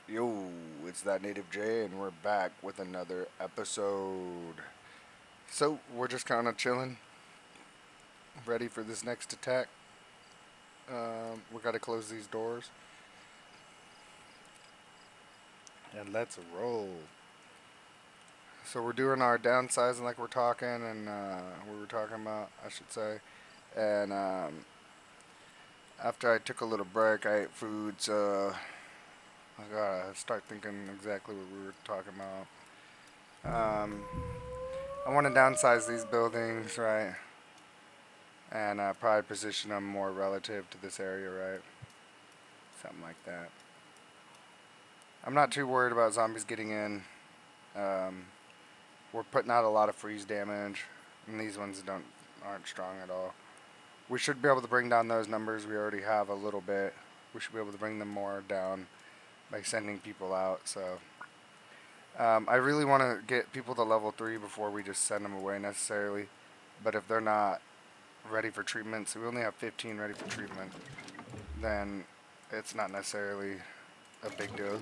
Yo, it's that Native J, and we're back with another episode. So, we're just kind of chilling, ready for this next attack. We gotta close these doors, and let's roll. So, we're doing our downsizing like we're talking, and we were talking about, I should say. And after I took a little break, I ate food, so I gotta start thinking exactly what we were talking about. I want to downsize these buildings, right? And probably position them more relative to this area, right? Something like that. I'm not too worried about zombies getting in. Um, we're putting out a lot of freeze damage, and these ones aren't strong at all. We should be able to bring down those numbers. We already have a little bit. We should be able to bring them more down by sending people out. So I really want to get people to level 3 before we just send them away necessarily. But if they're not ready for treatment, so we only have 15 ready for treatment, then it's not necessarily a big deal.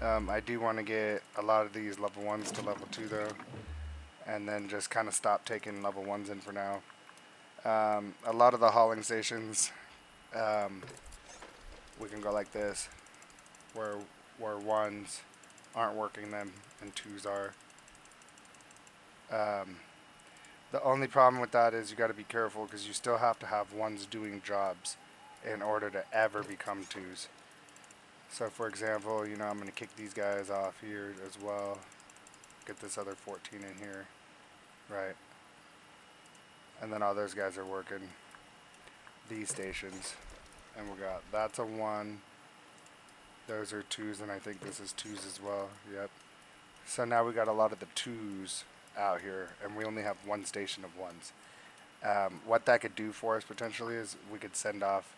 I do want to get a lot of these level 1s to level 2 though, and then just kind of stop taking level 1s in for now. A lot of the hauling stations, um, we can go like this, where 1s aren't working them and 2s are. Um, the only problem with that is you got to be careful because you still have to have 1s doing jobs in order to ever become 2s. So for example, I'm going to kick these guys off here as well. Get this other 14 in here. Right. And then all those guys are working these stations. And we got, that's a 1. Those are 2s, and I think this is 2s as well. Yep. So now we got a lot of the 2s out here, and we only have 1 station of 1s. What that could do for us potentially is we could send off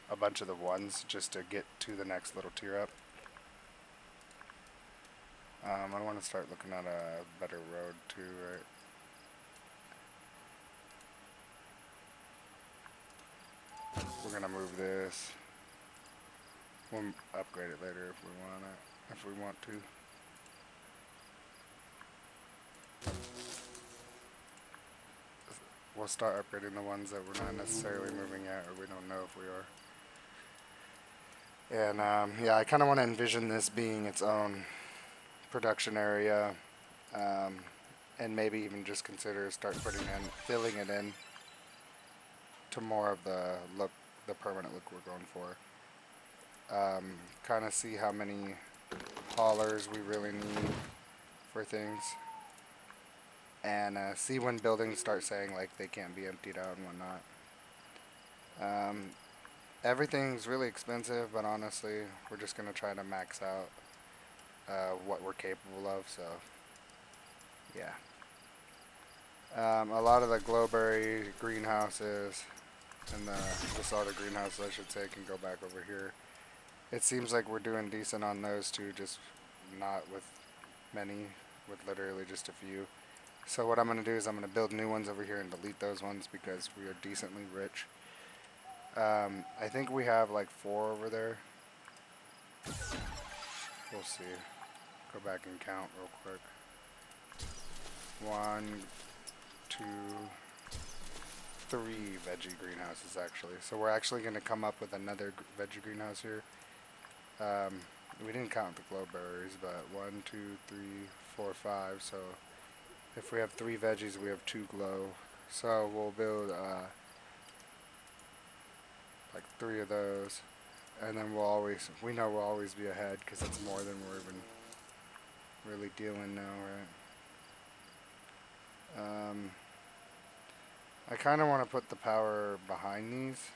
a bunch of the 1s just to get to the next little tier up. I want to start looking at a better road too, right? We're gonna move this. We'll upgrade it later if we want it. If we want to. We'll start upgrading the ones that we're not necessarily moving yet, or we don't know if we are. And yeah, I kind of want to envision this being its own production area, um, and maybe even just consider filling it in to more of the look, the permanent look we're going for. Kind of see how many haulers we really need for things, and see when buildings start saying like they can't be emptied out and whatnot. Um, Everything's really expensive, but honestly, we're just gonna try to max out what we're capable of. So yeah, a lot of the glowberry greenhouses and the soda greenhouses, I should say, can go back over here. It seems like we're doing decent on those two, just not with many, with literally just a few. So what I'm going to do is I'm going to build new ones over here and delete those ones because we are decently rich. I think we have like 4 over there. We'll see. Go back and count real quick. 1, 2, 3 veggie greenhouses actually. So we're actually going to come up with another veggie greenhouse here. Um, we didn't count the glowberries, but 1, 2, 3, 4, 5. So if we have 3 veggies, we have 2 glow. So we'll build like 3 of those, and then we know we'll always be ahead because it's more than we're even really dealing now, right? I kind of want to put the power behind these,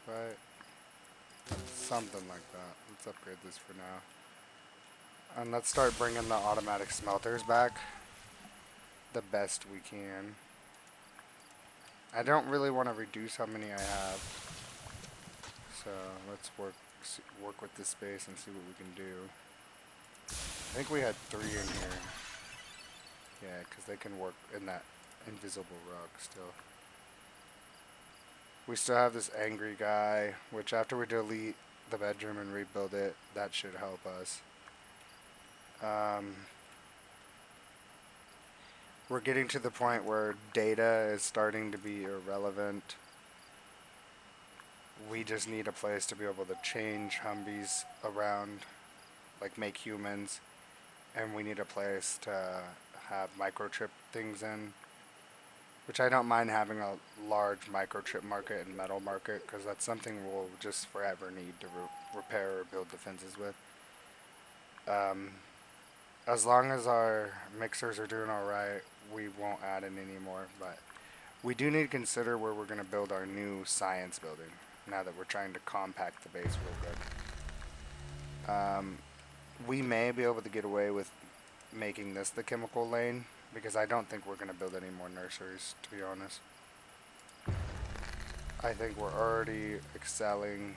right? Something like that. Let's upgrade this for now. And let's start bringing the automatic smelters back the best we can. I don't really want to reduce how many I have, so let's work with this space and see what we can do. I think we had 3 in here. Yeah, because they can work in that invisible rug still. We still have this angry guy, which after we delete the bedroom and rebuild it. That should help us. Um, we're getting to the point where data is starting to be irrelevant. We just need a place to be able to change Humvees around, like make humans, and we need a place to have microchip things in, which I don't mind having a large microchip market and metal market because that's something we'll just forever need to repair or build defenses with. Um, as long as our mixers are doing all right, we won't add in anymore. But we do need to consider where we're going to build our new science building now that we're trying to compact the base real good. We may be able to get away with making this the chemical lane because I don't think we're going to build any more nurseries, to be honest. I think we're already excelling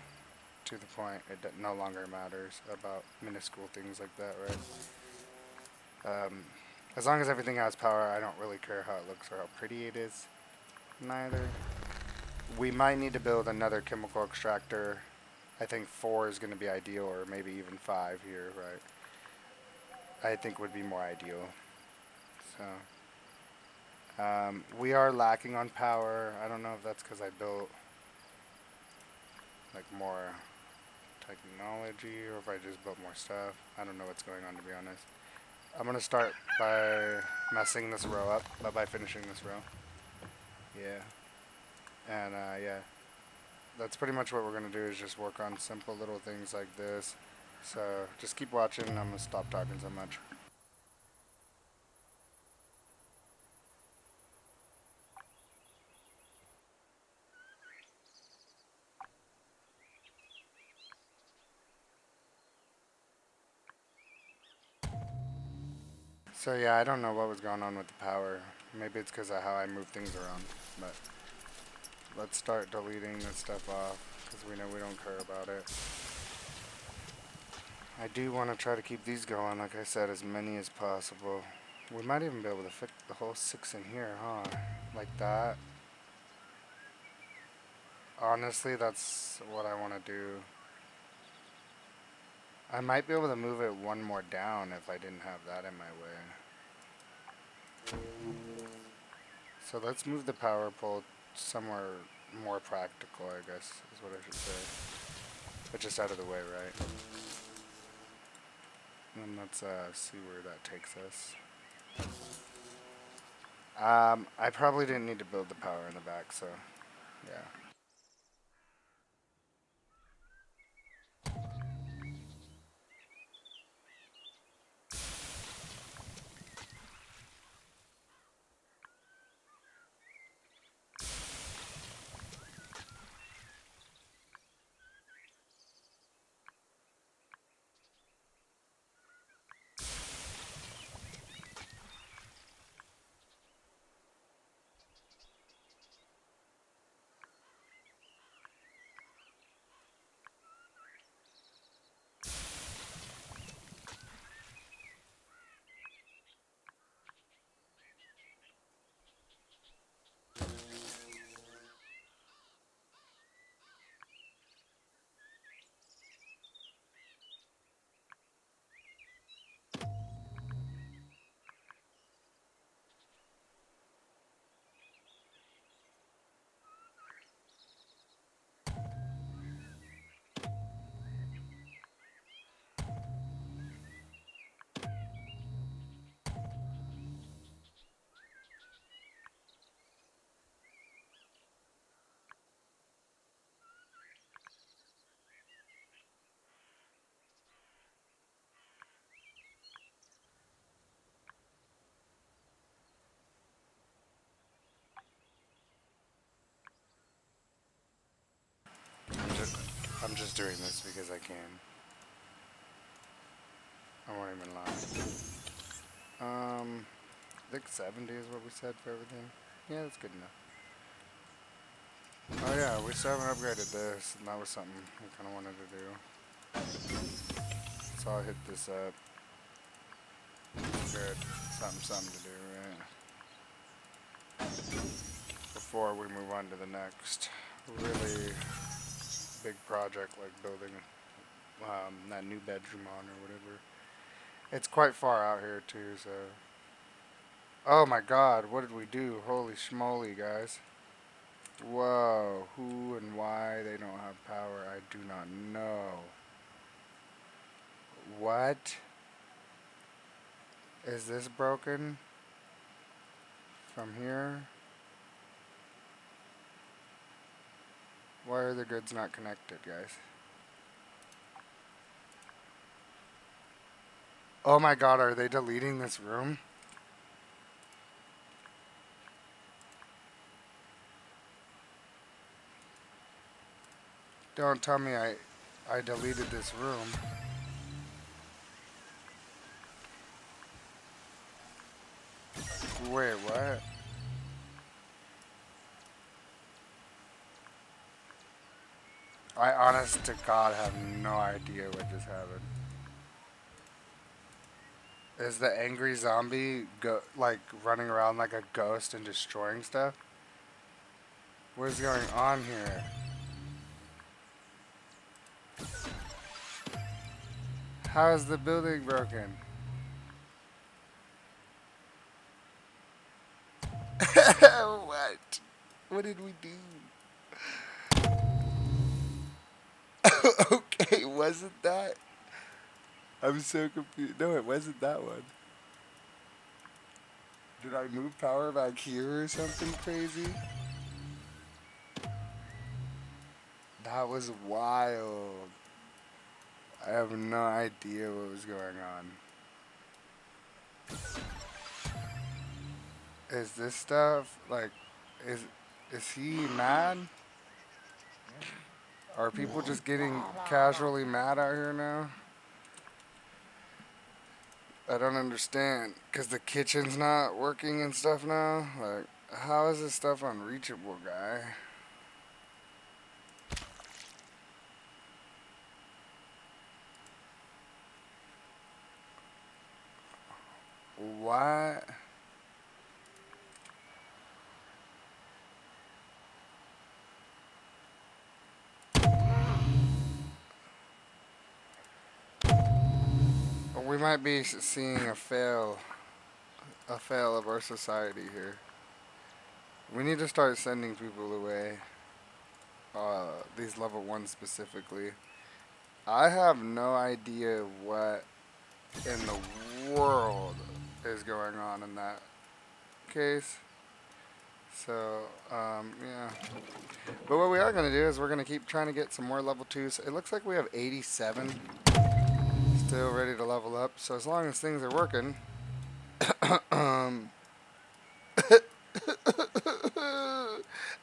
to the point it no longer matters about minuscule things like that, right? As long as everything has power, I don't really care how it looks or how pretty it is. Neither. We might need to build another chemical extractor. I think 4 is going to be ideal, or maybe even 5 here, right? I think would be more ideal. So, we are lacking on power. I don't know if that's because I built like more technology or if I just built more stuff. I don't know what's going on, to be honest. I'm gonna start by messing this row up, but by finishing this row. Yeah. And yeah, that's pretty much what we're gonna do is just work on simple little things like this. So just keep watching. I'm gonna stop talking so much. So yeah, I don't know what was going on with the power. Maybe it's because of how I move things around. But let's start deleting this stuff off because we know we don't care about it. I do want to try to keep these going, like I said, as many as possible. We might even be able to fit the whole 6 in here, huh? Like that. Honestly, that's what I want to do. I might be able to move it one more down if I didn't have that in my way. So let's move the power pole somewhere more practical, I guess, is what I should say. But just out of the way, right? And let's see where that takes us. I probably didn't need to build the power in the back, so yeah. I'm just, I'm just doing this because I can. I won't even lie. I think 70 is what we said for everything. Yeah, that's good enough. Oh yeah, we still haven't upgraded this, and that was something we kind of wanted to do. So I'll hit this up. Good. Something to do, right? Before we move on to the next really big project like building that new bedroom on or whatever. It's quite far out here too, so. Oh my God, what did we do? Holy schmoly, guys. Whoa, who and why they don't have power, I do not know. What? Is this broken? From here? Why are the grids not connected, guys? Oh my God, are they deleting this room? Don't tell me I deleted this room. Wait, what? I honest to God have no idea what just happened. Is the angry zombie like running around like a ghost and destroying stuff? What is going on here? How is the building broken? What? What did we do? Okay, wasn't that? I'm so confused. No, it wasn't that one. Did I move power back here or something crazy? That was wild. I have no idea what was going on. Is this stuff like is is he mad? Are people just getting casually mad out here now? I don't understand. Cause the kitchen's not working and stuff now. Like, how is this stuff unreachable, guy? What? We might be seeing a fail of our society here. We need to start sending people away. These level ones specifically. I have no idea what in the world is going on in that case. So, yeah. But what we are going to do is we're going to keep trying to get some more level 2s. It looks like we have 87 still ready to level up. So as long as things are working, um, I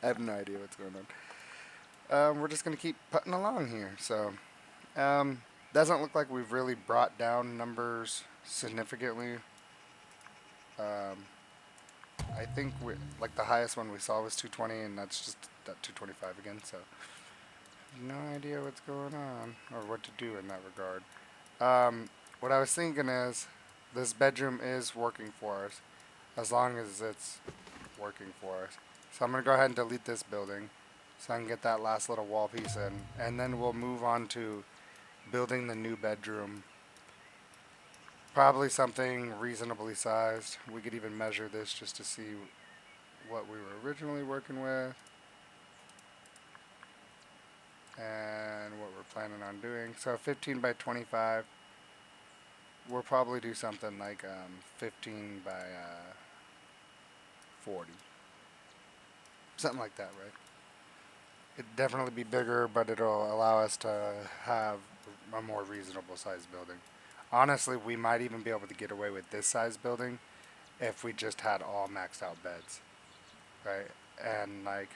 have no idea what's going on. We're just going to keep putting along here. So, doesn't look like we've really brought down numbers significantly. Um, I think like the highest one we saw was 220, and that's just that 225 again. So, no idea what's going on or what to do in that regard. What I was thinking is, this bedroom is working for us, as long as it's working for us. So I'm gonna go ahead and delete this building, so I can get that last little wall piece in, and then we'll move on to building the new bedroom. Probably something reasonably sized. We could even measure this just to see what we were originally working with and what we're planning on doing. So 15 by 25. We'll probably do something like 15 by 40. Something like that, right? It'd definitely be bigger, but it'll allow us to have a more reasonable sized building. Honestly, we might even be able to get away with this size building if we just had all maxed out beds, right? And like,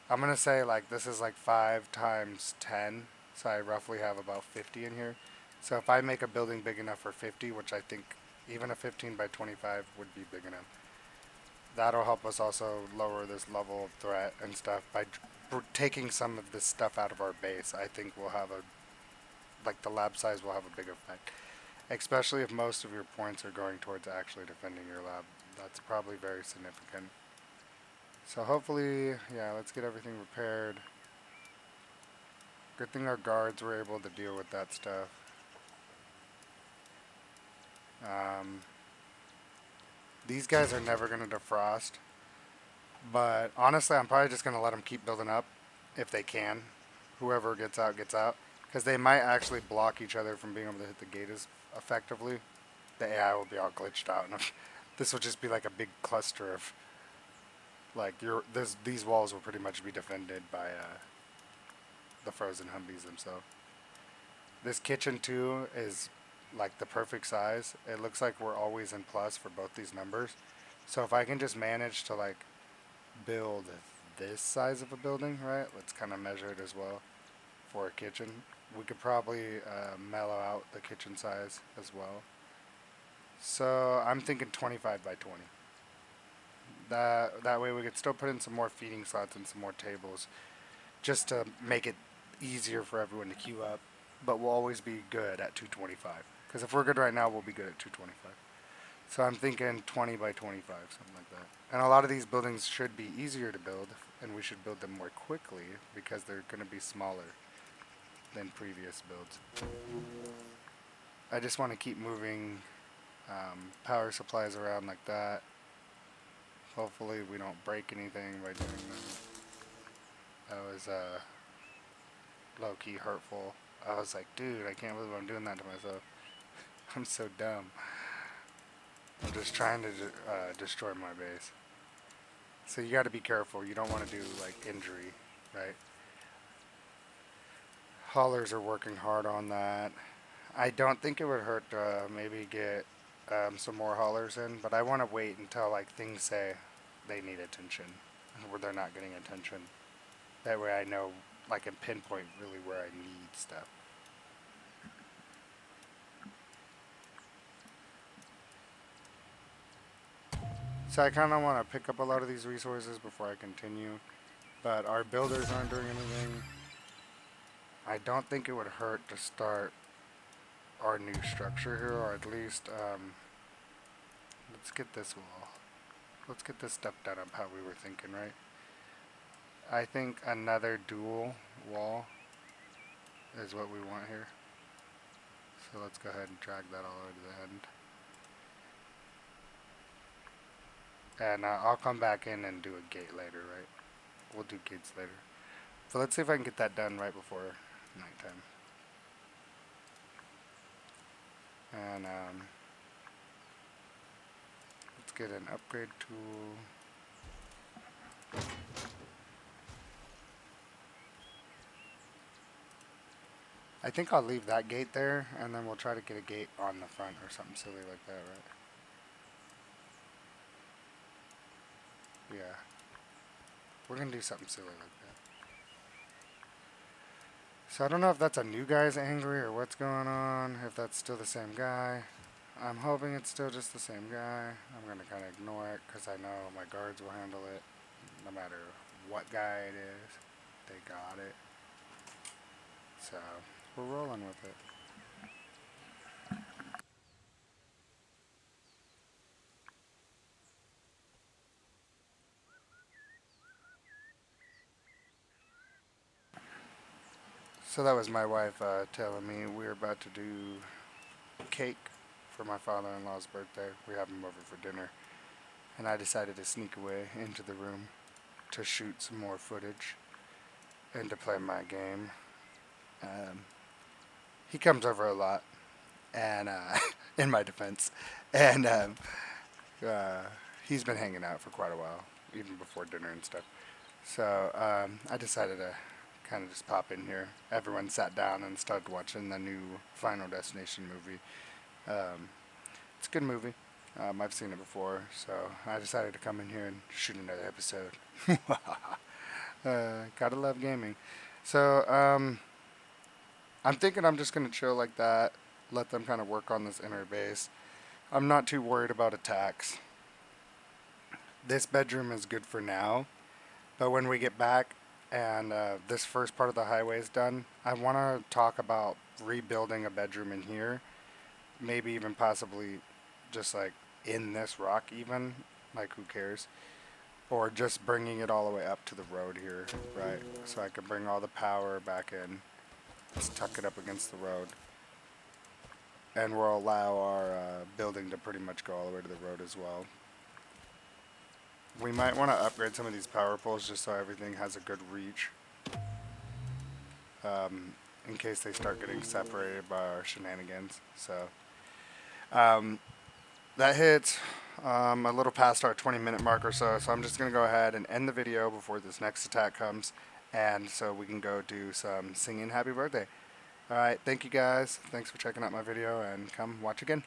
I'm gonna say like this is like 5 times 10, so I roughly have about 50 in here. So if I make a building big enough for 50, which I think even a 15 by 25 would be big enough, that'll help us also lower this level of threat and stuff by taking some of this stuff out of our base. I think we'll have a like the lab size will have a big effect, especially if most of your points are going towards actually defending your lab. That's probably very significant. So hopefully, yeah, let's get everything repaired. Good thing our guards were able to deal with that stuff. Um, these guys are never going to defrost. But honestly, I'm probably just going to let them keep building up if they can. Whoever gets out, gets out. Because they might actually block each other from being able to hit the gate as effectively. The AI will be all glitched out. And this will just be like a big cluster of, like, these walls will pretty much be defended by the frozen Humvees themselves. This kitchen, too, is like the perfect size. It looks like we're always in plus for both these numbers. So if I can just manage to, like, build this size of a building, right? Let's kind of measure it as well for a kitchen. We could probably mellow out the kitchen size as well. So I'm thinking 25 by 20. That way we could still put in some more feeding slots and some more tables, just to make it easier for everyone to queue up. But we'll always be good at 225. Because if we're good right now, we'll be good at 225. So I'm thinking 20 by 25, something like that. And a lot of these buildings should be easier to build, and we should build them more quickly because they're going to be smaller than previous builds. I just want to keep moving power supplies around like that. Hopefully we don't break anything by doing that. That was low-key hurtful. I was like, dude, I can't believe I'm doing that to myself. I'm so dumb. I'm just trying to destroy my base. So you got to be careful. You don't want to do like injury, right? Haulers are working hard on that. I don't think it would hurt to maybe get some more haulers in, but I want to wait until like things say they need attention, where they're not getting attention. That way I know, like, and pinpoint really where I need stuff. So I kind of want to pick up a lot of these resources before I continue, but our builders aren't doing anything. I don't think it would hurt to start our new structure here, or at least, let's get this wall. Let's get this stuff done up how we were thinking, right? I think another dual wall is what we want here. So let's go ahead and drag that all the way to the end. And I'll come back in and do a gate later, right? We'll do gates later. So let's see if I can get that done right before nighttime. And let's get an upgrade tool. I think I'll leave that gate there, and then we'll try to get a gate on the front or something silly like that, right? Yeah. We're going to do something silly like that. So I don't know if that's a new guy's angry or what's going on, if that's still the same guy. I'm hoping it's still just the same guy. I'm going to kind of ignore it because I know my guards will handle it. No matter what guy it is, they got it. So we're rolling with it. So that was my wife telling me we were about to do cake for my father-in-law's birthday. We have him over for dinner. And I decided to sneak away into the room to shoot some more footage and to play my game. He comes over a lot, and in my defense, and he's been hanging out for quite a while, even before dinner and stuff. So I decided to kind of just pop in here. Everyone sat down and started watching the new Final Destination movie. It's a good movie. I've seen it before, so I decided to come in here and shoot another episode. Gotta love gaming. So I'm thinking I'm just gonna chill like that, let them kind of work on this inner base. I'm not too worried about attacks. This bedroom is good for now, but when we get back and this first part of the highway is done, I want to talk about rebuilding a bedroom in here, maybe even possibly just like in this rock even, like who cares, or just bringing it all the way up to the road here, right, so I can bring all the power back in Let's tuck it up against the road. And we'll allow our building to pretty much go all the way to the road as well. We might want to upgrade some of these power poles just so everything has a good reach. In case they start getting separated by our shenanigans. So that hits a little past our 20-minute mark or so. So I'm just going to go ahead and end the video before this next attack comes. And so we can go do some singing happy birthday. Alright, thank you guys. Thanks for checking out my video and come watch again.